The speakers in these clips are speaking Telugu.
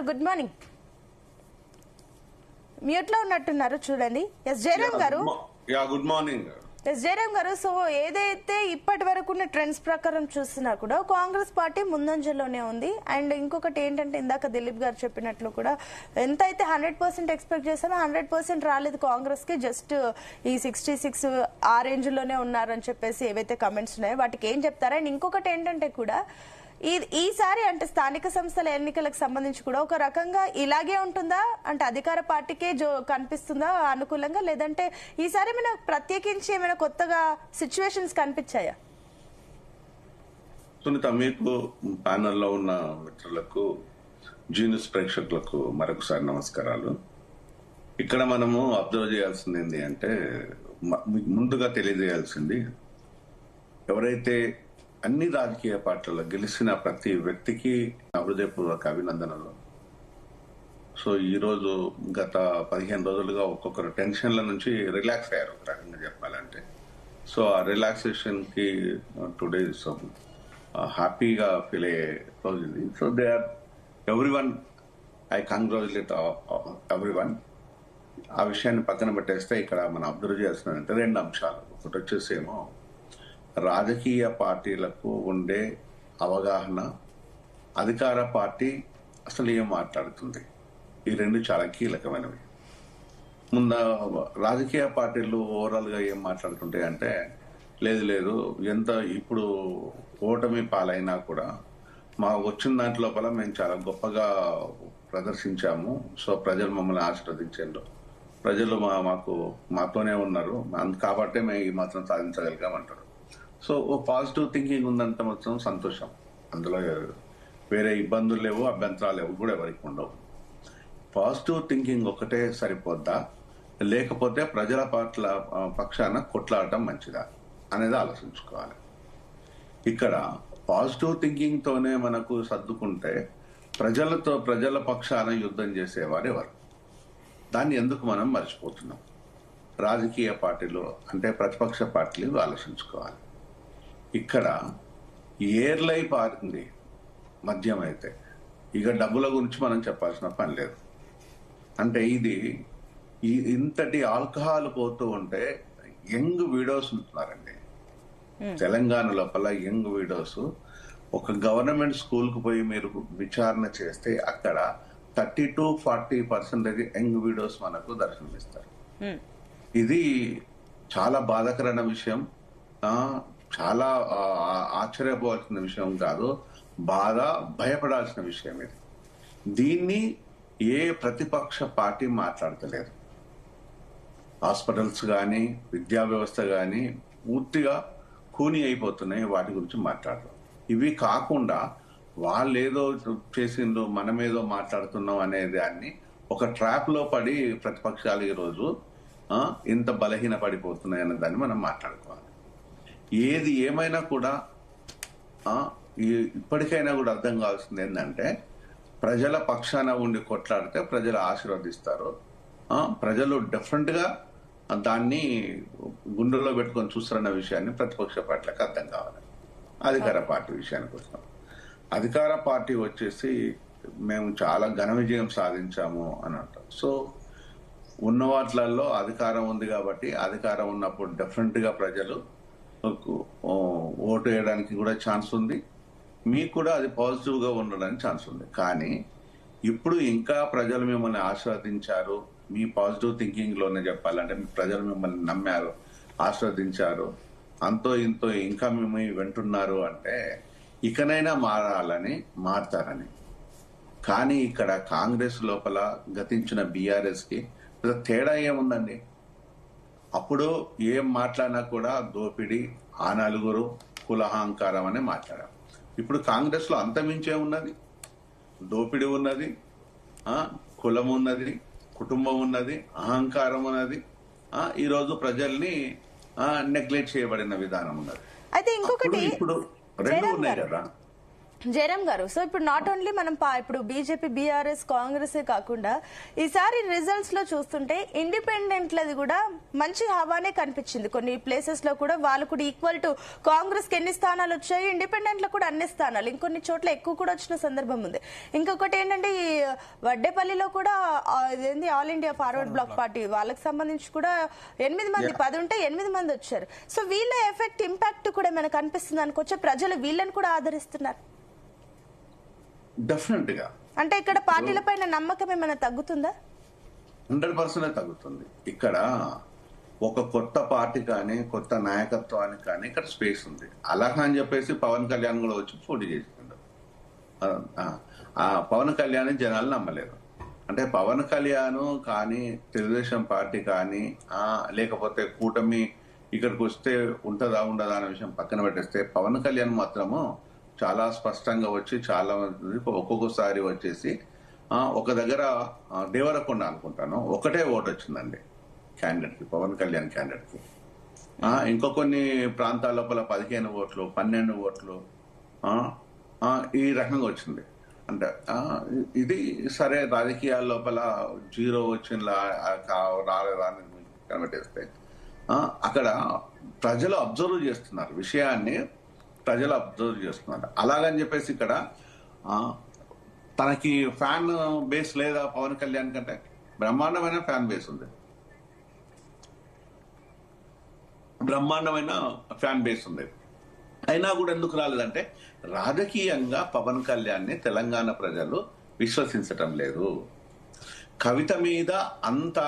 Good morning. మ్యూట్ లో ఉన్నట్టున్నారు చూడండి. ఎస్ జయరామ్ గారు. Good morning. ఎస్ జయరామ్ గారు, సో ఏదైతే ఇప్పటి వరకు ఉన్న ట్రెండ్స్ ప్రకారం చూస్తున్నా కూడా కాంగ్రెస్ పార్టీ ముందంజలోనే ఉంది. అండ్ ఇంకొకటి ఏంటంటే ఇందాక దిలీప్ గారు చెప్పినట్లు కూడా ఎంతైతే 100% ఎక్స్పెక్ట్ చేశామో 100% రాలేదు కాంగ్రెస్ కి. జస్ట్ ఈ 66 ఆ రేంజ్ లోనే ఉన్నారని చెప్పేసి ఏవైతే కమెంట్స్ ఉన్నాయో వాటికి ఏం చెప్తారా? అండ్ ఇంకొకటి ఏంటంటే కూడా ఈసారి అంటే స్థానిక సంస్థల ఎన్నికలకు సంబంధించి కూడా ఒక రకంగా ఇలాగే ఉంటుందా అంటే అధికార పార్టీకే కనిపిస్తుందా అనుకూలంగా, లేదంటే ఈసారి ఏమైనా ప్రత్యేకించి ఏమైనా కొత్తగా సిచ్యువేషన్స్ కనిపించాయా? సునీత, మీకు ప్యానెల్లో ఉన్న మిత్రులకు, జీనియస్ ప్రేక్షకులకు మరొకసారి నమస్కారాలు. ఇక్కడ మనము అబ్జర్వ్ చేయాల్సింది ఏంటి అంటే, ముందుగా తెలియజేయాల్సింది, ఎవరైతే అన్ని రాజకీయ పార్టీల్లో గెలిచిన ప్రతి వ్యక్తికి హృదయపూర్వక అభినందనలు. సో ఈరోజు గత 15 రోజులుగా ఒక్కొక్కరు టెన్షన్ల నుంచి రిలాక్స్ అయ్యారు ఒక రకంగా చెప్పాలంటే. సో ఆ రిలాక్సేషన్ కి టుడే హ్యాపీగా ఫీల్ అయ్యే రోజు ఇది. So they are everyone, I congratulate everyone. ఆ విషయాన్ని పక్కన పెట్టేస్తే ఇక్కడ మనం అబ్జర్వ్ చేయాల్సిన 2 అంశాలు. ఒకటి వచ్చేసేమో రాజకీయ పార్టీలకు ఉండే అవగాహన, అధికార పార్టీ అసలు ఏం మాట్లాడుతుంది, ఈ 2 చాలా కీలకమైనవి. రాజకీయ పార్టీలు ఓవరాల్ గా ఏం మాట్లాడుతుంటాయి అంటే, లేదు ఎంత ఇప్పుడు ఓటమి పాలైనా కూడా మా వచ్చిన దాంట్ లోపల మేము చాలా గొప్పగా ప్రదర్శించాము, సో ప్రజలు మమ్మల్ని ఆశీర్వదించారు, ప్రజలు మాతోనే ఉన్నారు కాబట్టి మేము ఈ మాత్రం సాధించగలిగామంటారు. సో ఓ పాజిటివ్ థింకింగ్ ఉందంటే మొత్తం సంతోషం, అందులో వేరే ఇబ్బందులు లేవు, అభ్యంతరాలు లేవు కూడా ఎవరికి ఉండవు. పాజిటివ్ థింకింగ్ ఒకటే సరిపోద్దా, లేకపోతే ప్రజల పక్షాన కొట్లాడటం మంచిదా అనేది ఆలోచించుకోవాలి. ఇక్కడ పాజిటివ్ థింకింగ్ తోనే మనకు సర్దుకుంటే ప్రజల పక్షాన యుద్ధం చేసేవారు ఎవరు? దాన్ని ఎందుకు మనం మర్చిపోతున్నాం? రాజకీయ పార్టీలు అంటే ప్రతిపక్ష పార్టీలు ఆలోచించుకోవాలి. ఇక్కడ ఏర్లై పారింది మద్యం అయితే, ఇక డబ్బుల గురించి మనం చెప్పాల్సిన పని లేదు. అంటే ఇది ఇంతటి ఆల్కహాల్ పోతూ ఉంటే యంగ్ వీడోస్ ఉంటున్నారండి తెలంగాణ లోపల. యంగ్ వీడోస్ ఒక గవర్నమెంట్ స్కూల్ కు పోయి మీరు విచారణ చేస్తే అక్కడ 30-40% యంగ్ వీడోస్ మనకు దర్శనమిస్తారు. ఇది చాలా బాధాకరమైన విషయం, చాలా ఆశ్చర్యపోవాల్సిన విషయం కాదు, భయపడాల్సిన విషయం ఇది. దీన్ని ఏ ప్రతిపక్ష పార్టీ మాట్లాడతలేదు. హాస్పిటల్స్ కానీ విద్యా వ్యవస్థ కానీ పూర్తిగా కూని అయిపోతున్నాయి, వాటి గురించి మాట్లాడరు. ఇవి కాకుండా వాళ్ళేదో చేసిందో మనమేదో మాట్లాడుతున్నాం అనే దాన్ని ఒక ట్రాప్ లో పడి ప్రతిపక్షాలు ఈరోజు ఇంత బలహీన పడిపోతున్నాయి అనే దాన్ని మనం మాట్లాడుకోవాలి. ఏది ఏమైనా కూడా ఇప్పటికైనా కూడా అర్థం కావాల్సింది ఏంటంటే, ప్రజల పక్షాన ఉండి కొట్లాడితే ప్రజలు ఆశీర్వదిస్తారు. ప్రజలు డిఫరెంట్ గా దాన్ని గుండెల్లో పెట్టుకొని చూస్తారన్న విషయాన్ని ప్రతిపక్ష పార్టీలకు అర్థం కావాలి. అధికార పార్టీ విషయానికి వస్తాం. అధికార పార్టీ వచ్చేసి మేము చాలా ఘన విజయం సాధించాము అని అంటారు. సో ఉన్న వాటిలలో అధికారం ఉంది కాబట్టి, అధికారం ఉన్నప్పుడు డెఫినెట్ గా ప్రజలు ఓటు వేయడానికి కూడా ఛాన్స్ ఉంది, మీకు కూడా అది పాజిటివ్ గా ఉండడానికి ఛాన్స్ ఉంది. కానీ ఇప్పుడు ఇంకా ప్రజలు మిమ్మల్ని ఆశీర్వదించారు, మీ పాజిటివ్ థింకింగ్ లోనే చెప్పాలంటే ప్రజలు మిమ్మల్ని నమ్మారు, ఆశీర్వదించారు, అంతో ఇంతో ఇంకా మిమ్మల్ని వింటున్నారు అంటే ఇకనైనా మారాలని మారతారని. కానీ ఇక్కడ కాంగ్రెస్ లోపల గతించిన బీఆర్ఎస్ కి తేడా ఏముందండి? అప్పుడు ఏం మాట్లాడినా కూడా దోపిడీ, ఆ నలుగురు, కులహంకారం అనే మాట్లాడారు. ఇప్పుడు కాంగ్రెస్ లో అంతమించే ఉన్నది, దోపిడీ ఉన్నది, కులం ఉన్నది, కుటుంబం ఉన్నది, అహంకారం ఉన్నది, ఈరోజు ప్రజల్ని నెగ్లెక్ట్ చేయబడిన విధానం ఉన్నది. అయితే ఇంకొకటి ఇప్పుడు 2 ఉన్నాయి కదా. జయరామ్ గారు, సో ఇప్పుడు నాట్ ఓన్లీ మనం ఇప్పుడు బీజేపీ, బీఆర్ఎస్, కాంగ్రెస్ కాకుండా ఈసారి రిజల్ట్స్ లో చూస్తుంటే ఇండిపెండెంట్లది కూడా మంచి హవానే కనిపించింది. కొన్ని ప్లేసెస్ లో కూడా వాళ్ళు కూడా ఈక్వల్ టు కాంగ్రెస్ కి ఎన్ని స్థానాలు వచ్చాయి, ఇండిపెండెంట్ లో కూడా అన్ని స్థానాలు, ఇంకొన్ని చోట్ల ఎక్కువ కూడా వచ్చిన సందర్భం ఉంది. ఇంకొకటి ఏంటంటే ఈ వడ్డేపల్లిలో కూడా ఇదేంది All India Forward Bloc party వాళ్ళకి సంబంధించి కూడా 8 మంది 10 ఉంటే 8 మంది వచ్చారు. సో వీళ్ళ ఎఫెక్ట్ ఇంపాక్ట్ కూడా మనకు అనిపిస్తుంది అనుకోవచ్చు. ప్రజలు వీళ్ళని కూడా ఆదరిస్తున్నారు. డెఫినెట్ గా అంటే ఇక్కడ పార్టీల పైన నమ్మకం ఏమైనా తగ్గుతుందా? 100% తగ్గుతుంది. ఇక్కడ ఒక కొత్త పార్టీ కానీ కొత్త నాయకత్వానికి కానీ ఇక్కడ స్పేస్ ఉంది. అలాగే అని చెప్పేసి పవన్ కళ్యాణ్ కూడా వచ్చి పోటీ చేస్తుండ్రు. పవన్ కళ్యాణ్ జనాలు నమ్మలేరు. అంటే పవన్ కళ్యాణ్ కానీ తెలుగుదేశం పార్టీ కానీ లేకపోతే కూటమి ఇక్కడికి వస్తే ఉంటుందా ఉండదా అనే విషయం పక్కన పెట్టేస్తే పవన్ కళ్యాణ్ మాత్రము చాలా స్పష్టంగా వచ్చి చాలా మంది ఒక్కొక్కసారి వచ్చేసి ఒక దగ్గర దేవరకొండ అనుకుంటాను ఒకటే ఓటు వచ్చిందండి క్యాండిడేట్ కి, పవన్ కళ్యాణ్ క్యాండిడేట్ కి. ఇంకో కొన్ని ప్రాంతాల లోపల 15 ఓట్లు 12 ఓట్లు ఈ రకంగా వచ్చింది. అంటే ఇది సరే రాజకీయాల లోపల 0 వచ్చిన రాలేదా అని కనిపెట్టేస్తే అక్కడ ప్రజలు అబ్జర్వ్ చేస్తున్నారు, విషయాన్ని ప్రజలు అబ్జర్వ్ చేస్తున్నారు. అలాగని చెప్పేసి ఇక్కడ తనకి ఫ్యాన్ బేస్ లేదా పవన్ కళ్యాణ్ కంటే బ్రహ్మాండమైన ఫ్యాన్ బేస్ ఉంది, బ్రహ్మాండమైన ఫ్యాన్ బేస్ ఉంది. అయినా కూడా ఎందుకు రాలేదంటే రాజకీయంగా పవన్ కళ్యాణ్ ని తెలంగాణ ప్రజలు విశ్వసించటం లేదు. కవిత మీద అంత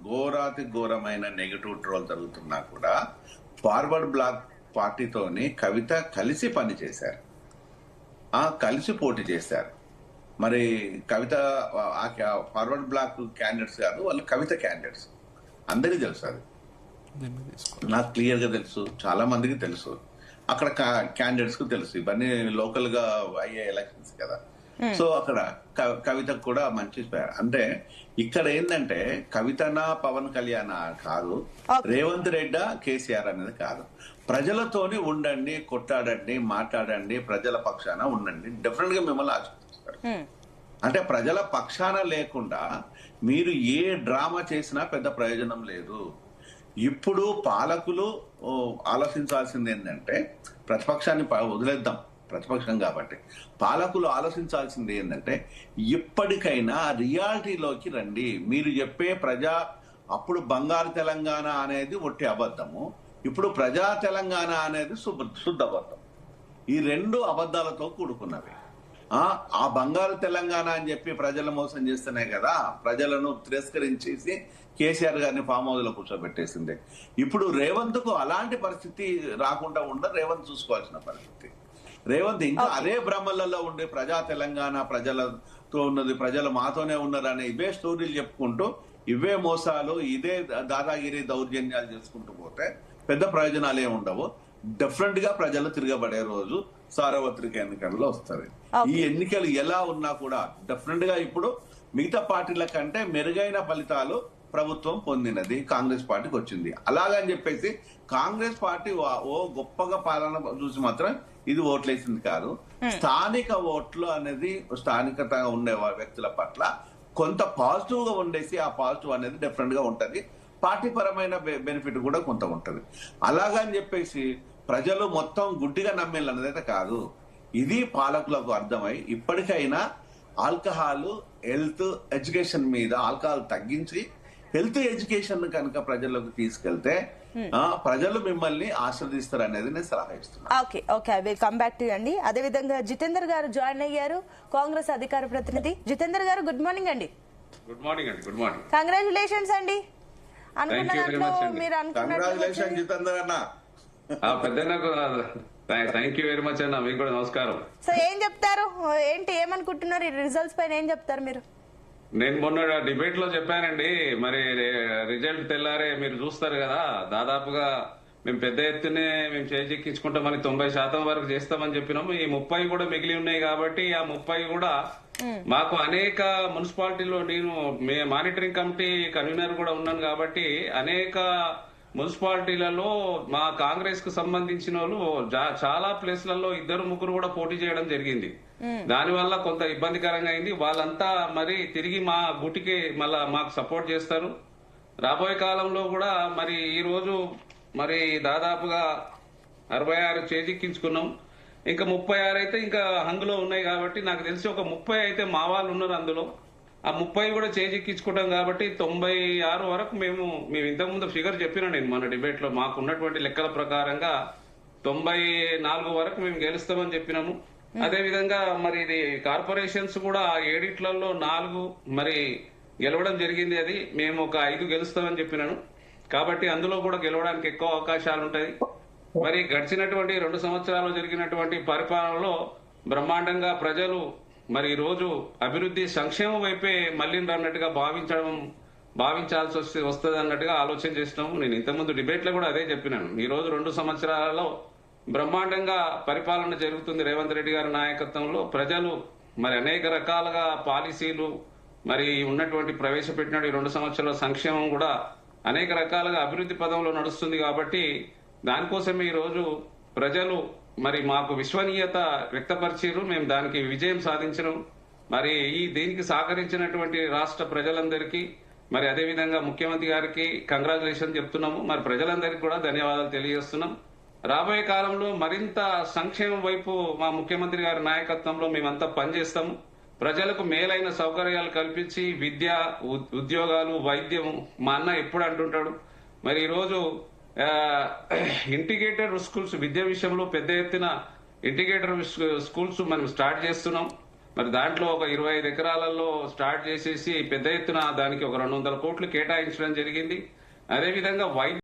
ఘోరాతి ఘోరమైన నెగటివ్ ట్రోల్ జరుగుతున్నా కూడా ఫార్వర్డ్ బ్లాక్ పార్టీతోని కవిత కలిసి పనిచేశారు, కలిసి పోటీ చేశారు. మరి కవిత ఫార్వర్డ్ బ్లాక్ క్యాండిడేట్స్ కాదు, వాళ్ళు కవిత క్యాండిడేట్స్. అందరికీ తెలుసు, అది నాకు క్లియర్ గా తెలుసు, చాలా మందికి తెలుసు, అక్కడ క్యాండిడేట్స్ కు తెలుసు. ఇవన్నీ లోకల్ గా అయ్యే ఎలక్షన్స్ కదా. సో అక్కడ కవితకు కూడా మంచి అంటే ఇక్కడ ఏంటంటే కవితనా పవన్ కళ్యాణ్ కాదు, రేవంత్ రెడ్డి కేసీఆర్ అనేది కాదు. ప్రజలతోని ఉండండి, కొట్టాడండి, మాట్లాడండి, ప్రజల పక్షాన ఉండండి, డెఫినెట్ గా మిమ్మల్ని ఆశిస్తారు. అంటే ప్రజల పక్షాన లేకుండా మీరు ఏ డ్రామా చేసినా పెద్ద ప్రయోజనం లేదు. ఇప్పుడు పాలకులు ఆలోచించాల్సింది ఏంటంటే ప్రతిపక్షాన్ని వదిలేద్దాం, ప్రతిపక్షం కాబట్టి పాలకులు ఆలోచించాల్సింది ఏంటంటే ఇప్పటికైనా రియాలిటీలోకి రండి. మీరు చెప్పే అప్పుడు బంగారు తెలంగాణ అనేది ఒట్టి అబద్ధము, ఇప్పుడు ప్రజా తెలంగాణ అనేది శుద్ధ అబద్ధం. ఈ 2 అబద్ధాలతో కూడుకున్నవి. ఆ బంగారు తెలంగాణ అని చెప్పి ప్రజలు మోసం చేస్తేనే కదా ప్రజలను తిరస్కరించేసి కేసీఆర్ గారిని ఫామ్ హౌస్ లో కూర్చోబెట్టేసింది. ఇప్పుడు రేవంత్ కు అలాంటి పరిస్థితి రాకుండా రేవంత్ చూసుకోవాల్సిన పరిస్థితి. రేవంత్ ఇంకా అదే భ్రమలలో ఉండే ప్రజా తెలంగాణ ప్రజలతో ఉన్నది, ప్రజలు మాతోనే ఉన్నారు అనే ఇవే స్టోరీలు చెప్పుకుంటూ ఇవే మోసాలు, ఇదే దాదాగిరి దౌర్జన్యాలు చేసుకుంటూ పోతే పెద్ద ప్రయోజనాలు ఏమి ఉండవు. డెఫినెట్ గా ప్రజలు తిరగబడే రోజు సార్వత్రిక ఎన్నికల్లో వస్తుంది. ఈ ఎన్నికలు ఎలా ఉన్నా కూడా డెఫినెట్ గా ఇప్పుడు మిగతా పార్టీల కంటే మెరుగైన ఫలితాలు ప్రభుత్వం పొందినది కాంగ్రెస్ పార్టీకి వచ్చింది. అలాగని చెప్పేసి కాంగ్రెస్ పార్టీ గొప్పగా పాలన చూసి మాత్రం ఇది ఓట్లేసింది కాదు. స్థానిక ఓట్లు అనేది స్థానికతగా ఉండే వ్యక్తుల పట్ల కొంత పాజిటివ్ గా ఉండేసి ఆ పాజిటివ్ అనేది డిఫరెంట్ గా ఉంటది. పార్టీ పరమైన బెనిఫిట్ కూడా కొంత ఉంటది. అలాగని చెప్పేసి ప్రజలు మొత్తం గుడ్డిగా నమ్మేది అయితే కాదు. ఇది పాలకులకు అర్థమై ఇప్పటికైనా ఆల్కహాల్, హెల్త్, ఎడ్యుకేషన్ మీద ఆల్కహాల్ తగ్గించి హెల్త్ ఎడ్యుకేషన్ కనుక ప్రజలకు తీసుకెళ్తే ప్రజలు మిమ్మల్ని ఆశీర్దిస్తారు అనేది నేను సలహా ఇస్తున్నాను. Okay, I will come back to అండి. అదే విధంగా జితేందర్ గారు జాయిన్ అయ్యారు, కాంగ్రెస్ అధికార ప్రతినిధి. జితేందర్ గారు గుడ్ మార్నింగ్ అండి. గుడ్ మార్నింగ్ అండి. Good morning. కంగ్రాచులేషన్స్ అండి. అనుకున్న దాంట్లో మీరు కంగ్రాచులేషన్ జితేందర్ అన్న. థ్యాంక్ యూ వెరీ మచ్ అన్న, మీకు కూడా నమస్కారం. సో ఏం చెప్తారు, ఏమనుకుంటున్నారు ఈ రిజల్ట్స్ పైన ఏం చెప్తారు మీరు? నేను మొన్న డిబేట్ లో చెప్పానండి, మరి రిజల్ట్ తెల్లారే మీరు చూస్తారు కదా, దాదాపుగా మేము పెద్ద ఎత్తునే మేము చేజిక్కించుకుంటామని 90% వరకు చేస్తామని చెప్పినాము. ఈ 30 కూడా మిగిలి ఉన్నాయి కాబట్టి ఆ 30 కూడా మాకు అనేక మున్సిపాలిటీలో నేను మానిటరింగ్ కమిటీ కన్వీనర్ కూడా ఉన్నాను కాబట్టి అనేక మున్సిపాలిటీలలో మా కాంగ్రెస్ కు సంబంధించిన వాళ్ళు చాలా ప్లేస్లలో 2-3 కూడా పోటీ చేయడం జరిగింది. దానివల్ల కొంత ఇబ్బందికరంగా అయింది. వాళ్ళంతా మరి తిరిగి మా గుటికి మళ్ళా మాకు సపోర్ట్ చేస్తారు. రాబోయే కాలంలో కూడా మరి ఈ రోజు మరి దాదాపుగా 66 చేజిక్కించుకున్నాం. ఇంకా 36 అయితే ఇంకా హంగులో ఉన్నాయి కాబట్టి నాకు తెలిసి ఒక 30 అయితే మా వాళ్ళు ఉన్నారు అందులో. ఆ 30 కూడా చేజిక్కించుకుంటాం కాబట్టి 96 వరకు మేము ఇంతకుముందు ఫిగర్ చెప్పినా నేను మన డిబేట్ లో మాకు ఉన్నటువంటి లెక్కల ప్రకారంగా 94 వరకు మేము గెలుస్తామని చెప్పినాము. అదే విధంగా మరి ఇది కార్పొరేషన్స్ కూడా 7 4 మరి గెలవడం జరిగింది. అది మేము ఒక 5 గెలుస్తామని చెప్పినాను. కాబట్టి అందులో కూడా గెలవడానికి ఎక్కువ అవకాశాలు ఉంటాయి. మరి గడిచినటువంటి 2 సంవత్సరాలు జరిగినటువంటి పరిపాలనలో బ్రహ్మాండంగా ప్రజలు మరి ఈ రోజు అభివృద్ధి సంక్షేమం వైపే మళ్ళీ అన్నట్టుగా భావించాల్సి వస్తుంది అన్నట్టుగా ఆలోచన చేసినాము. నేను ఇంతకుముందు డిబేట్ లో కూడా అదే చెప్పినాను. ఈ రోజు 2 సంవత్సరాలలో బ్రహ్మాండంగా పరిపాలన జరుగుతుంది రేవంత్ రెడ్డి గారి నాయకత్వంలో. ప్రజలు మరి అనేక రకాలుగా పాలసీలు మరి ఉన్నటువంటి ప్రవేశపెట్టిన 2 సంవత్సరాల సంక్షేమం కూడా అనేక రకాలుగా అభివృద్ధి పదంలో నడుస్తుంది. కాబట్టి దానికోసమే ఈ రోజు ప్రజలు మరి మాకు విశ్వనీయత వ్యక్తపరిచారు. మేము దానికి విజయం సాధించడం. మరి దీనికి సహకరించినటువంటి రాష్ట్ర ప్రజలందరికీ మరి అదేవిధంగా ముఖ్యమంత్రి గారికి కంగ్రాచులేషన్ చెప్తున్నాము. మరి ప్రజలందరికీ కూడా ధన్యవాదాలు తెలియజేస్తున్నాం. రాబోయే కాలంలో మరింత సంక్షేమం వైపు మా ముఖ్యమంత్రి గారి నాయకత్వంలో మేమంతా పనిచేస్తాము. ప్రజలకు మేలైన సౌకర్యాలు కల్పించి విద్య, ఉద్యోగాలు, వైద్యం మా అన్న ఎప్పుడు అంటుంటాడు. మరి ఈరోజు ఇంటిగ్రేటెడ్ స్కూల్స్ విద్య విషయంలో పెద్ద ఎత్తున ఇంటిగ్రేటెడ్ స్కూల్స్ మనం స్టార్ట్ చేస్తున్నాం. మరి దాంట్లో ఒక 25 ఎకరాలలో స్టార్ట్ చేసేసి పెద్ద ఎత్తున దానికి ఒక 200 కోట్లు కేటాయించడం జరిగింది. అదేవిధంగా వైద్య